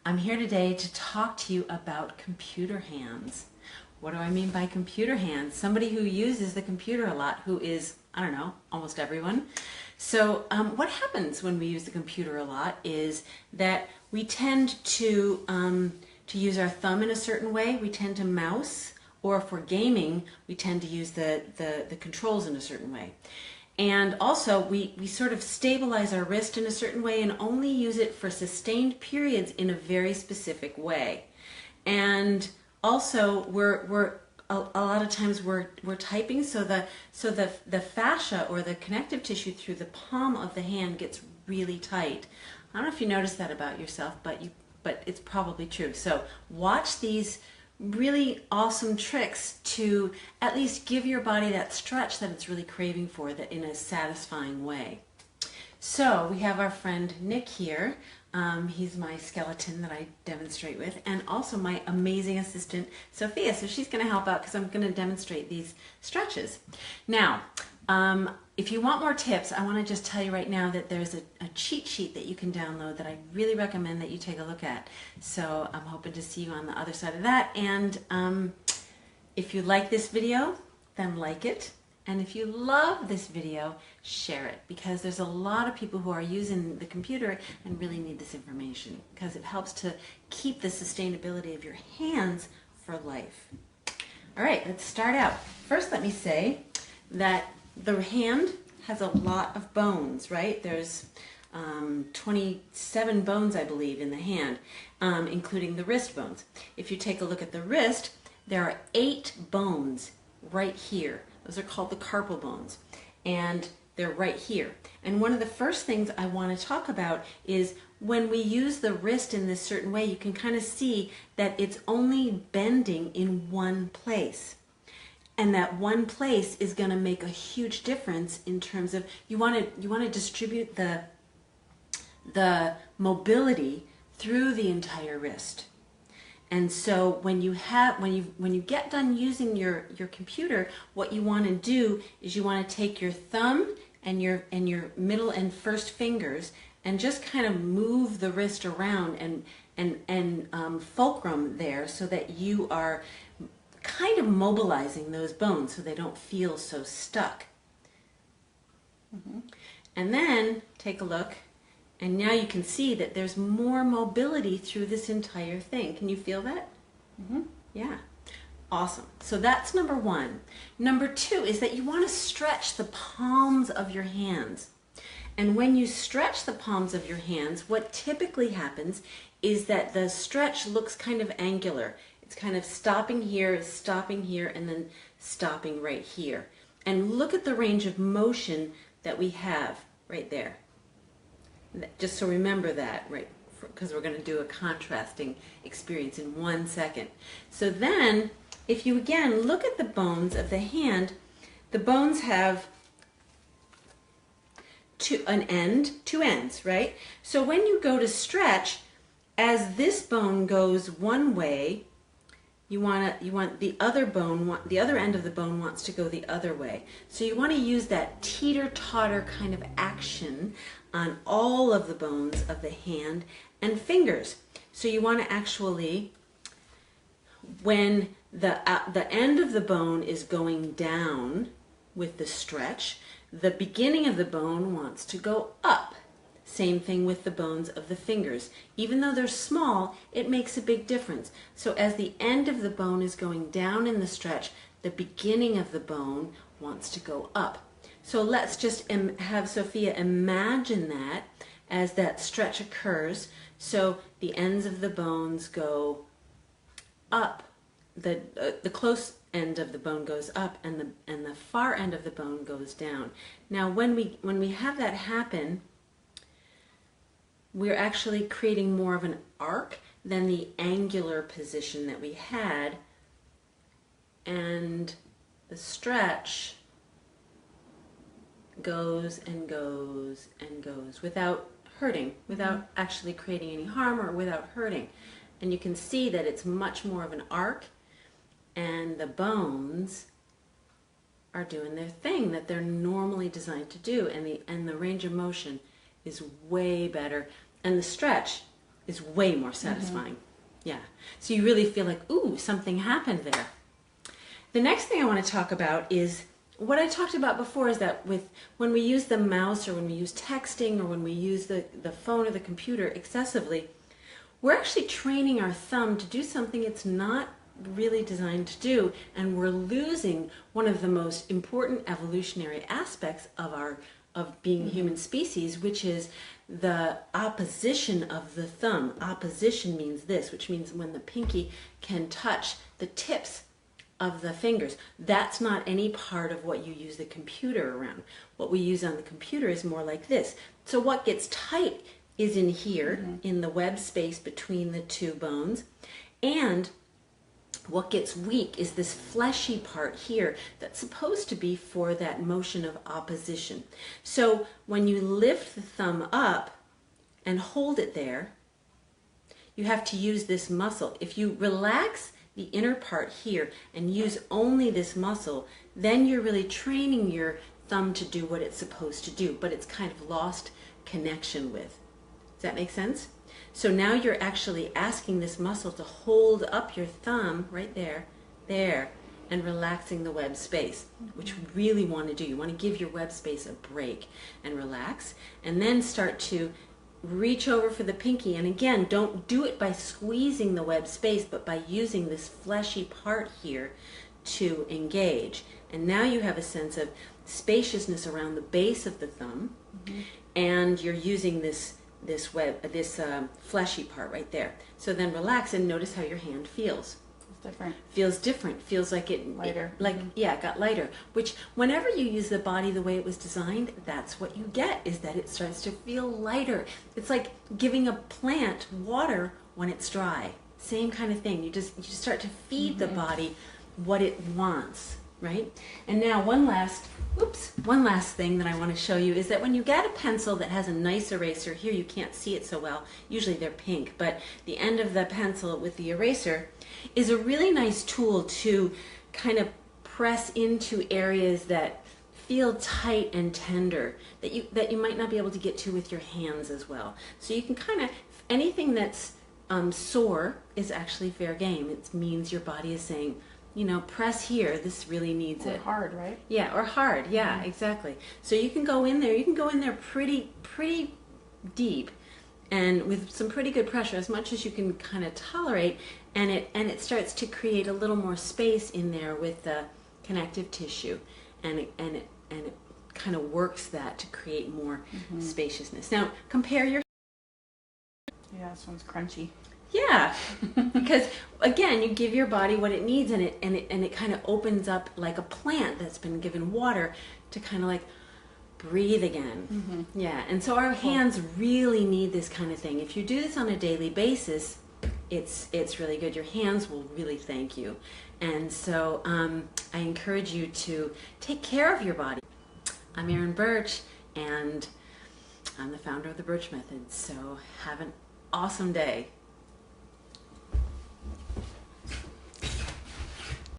I'm here today to talk to you about computer hands. What do I mean by computer hands? Somebody who uses the computer a lot, who is, I don't know, almost everyone. So what happens when we use the computer a lot is that we tend to use our thumb in a certain way. We tend to mouse, or if we're gaming, we tend to use the controls in a certain way. And also, we sort of stabilize our wrist in a certain way and only use it for sustained periods in a very specific way. And also, we're a lot of times we're typing, so the fascia or the connective tissue through the palm of the hand gets really tight. I don't know if you notice that about yourself, but it's probably true. So watch these really awesome tricks to at least give your body that stretch that it's really craving for, that in a satisfying way. So we have our friend Nick here. He's my skeleton that I demonstrate with, and also my amazing assistant Sophia. So she's going to help out because I'm going to demonstrate these stretches. Now, if you want more tips, I want to just tell you right now that there's a cheat sheet that you can download that I really recommend that you take a look at. So I'm hoping to see you on the other side of that. And if you like this video, then like it. And if you love this video, share it, because there's a lot of people who are using the computer and really need this information, because it helps to keep the sustainability of your hands for life. All right, let's start out. First, let me say that the hand has a lot of bones, right? There's 27 bones, I believe, in the hand, including the wrist bones. If you take a look at the wrist, there are 8 bones right here. Those are called the carpal bones, and they're right here. And one of the first things I want to talk about is when we use the wrist in this certain way, you can kind of see that it's only bending in one place. And that one place is going to make a huge difference in terms of you want to distribute the mobility through the entire wrist. And so when you get done using your computer, what you want to do is you want to take your thumb and your middle and first fingers and just kind of move the wrist around and fulcrum there, so that you are kind of mobilizing those bones so they don't feel so stuck. And then take a look. And now you can see that there's more mobility through this entire thing. Can you feel that? Yeah. Awesome. So that's number one. Number two is that you want to stretch the palms of your hands. And when you stretch the palms of your hands, what typically happens is that the stretch looks kind of angular. It's kind of stopping here, and then stopping right here. And look at the range of motion that we have right there. Just so remember that, right, because we're going to do a contrasting experience in 1 second. So then, if you again look at the bones of the hand, the bones have two ends, right? So when you go to stretch, as this bone goes one way, you want the other end of the bone wants to go the other way. So you want to use that teeter-totter kind of action on all of the bones of the hand and fingers. So you want to actually, when the end of the bone is going down with the stretch, the beginning of the bone wants to go up. Same thing with the bones of the fingers. Even though they're small, it makes a big difference. So as the end of the bone is going down in the stretch, the beginning of the bone wants to go up. So let's just have Sophia imagine that as that stretch occurs. So the ends of the bones go up. The close end of the bone goes up, and the far end of the bone goes down. Now when we have that happen, we're actually creating more of an arc than the angular position that we had, and the stretch goes and goes and goes without hurting, without actually creating any harm, or without hurting. And you can see that it's much more of an arc, and the bones are doing their thing that they're normally designed to do, and the range of motion is way better. And the stretch is way more satisfying. Yeah. So you really feel like, ooh, something happened there. The next thing I want to talk about is what I talked about before, is that when we use the mouse, or when we use texting, or when we use the phone or the computer excessively, we're actually training our thumb to do something it's not really designed to do, and we're losing one of the most important evolutionary aspects of being a human species, which is the opposition of the thumb. Opposition means this, which means when the pinky can touch the tips of the fingers. That's not any part of what you use the computer around. What we use on the computer is more like this. So what gets tight is in here, in the web space between the two bones, and what gets weak is this fleshy part here that's supposed to be for that motion of opposition. So when you lift the thumb up and hold it there, you have to use this muscle. If you relax the inner part here and use only this muscle, then you're really training your thumb to do what it's supposed to do, but it's kind of lost connection with. Does that make sense? So now you're actually asking this muscle to hold up your thumb right there, and relaxing the web space, which you really want to do. You want to give your web space a break and relax, and then start to reach over for the pinky. And again, don't do it by squeezing the web space, but by using this fleshy part here to engage. And now you have a sense of spaciousness around the base of the thumb, and you're using this fleshy part right there. So then relax and notice how your hand feels. It's different. Feels different. Feels like it lighter. It got lighter. Which whenever you use the body the way it was designed, that's what you get, is that it starts to feel lighter. It's like giving a plant water when it's dry. Same kind of thing. You just start to feed the body what it wants, right? And now one last thing that I want to show you is that when you get a pencil that has a nice eraser, here you can't see it so well, usually they're pink, but the end of the pencil with the eraser is a really nice tool to kind of press into areas that feel tight and tender, that you might not be able to get to with your hands as well. So you can kind of, anything that's sore is actually fair game. It means your body is saying, you know, press here, this really needs it. Or hard, right? Yeah, or hard, yeah, exactly. So you can go in there, pretty deep, and with some pretty good pressure, as much as you can kind of tolerate, and it starts to create a little more space in there with the connective tissue, and it kind of works that to create more spaciousness. Now, compare your... Yeah, this one's crunchy. Yeah, because again, you give your body what it needs, and it kind of opens up like a plant that's been given water to kind of like breathe again. Yeah, and so our hands really need this kind of thing. If you do this on a daily basis, it's really good. Your hands will really thank you. And so I encourage you to take care of your body. I'm Erin Birch, and I'm the founder of the Birch Method. So have an awesome day.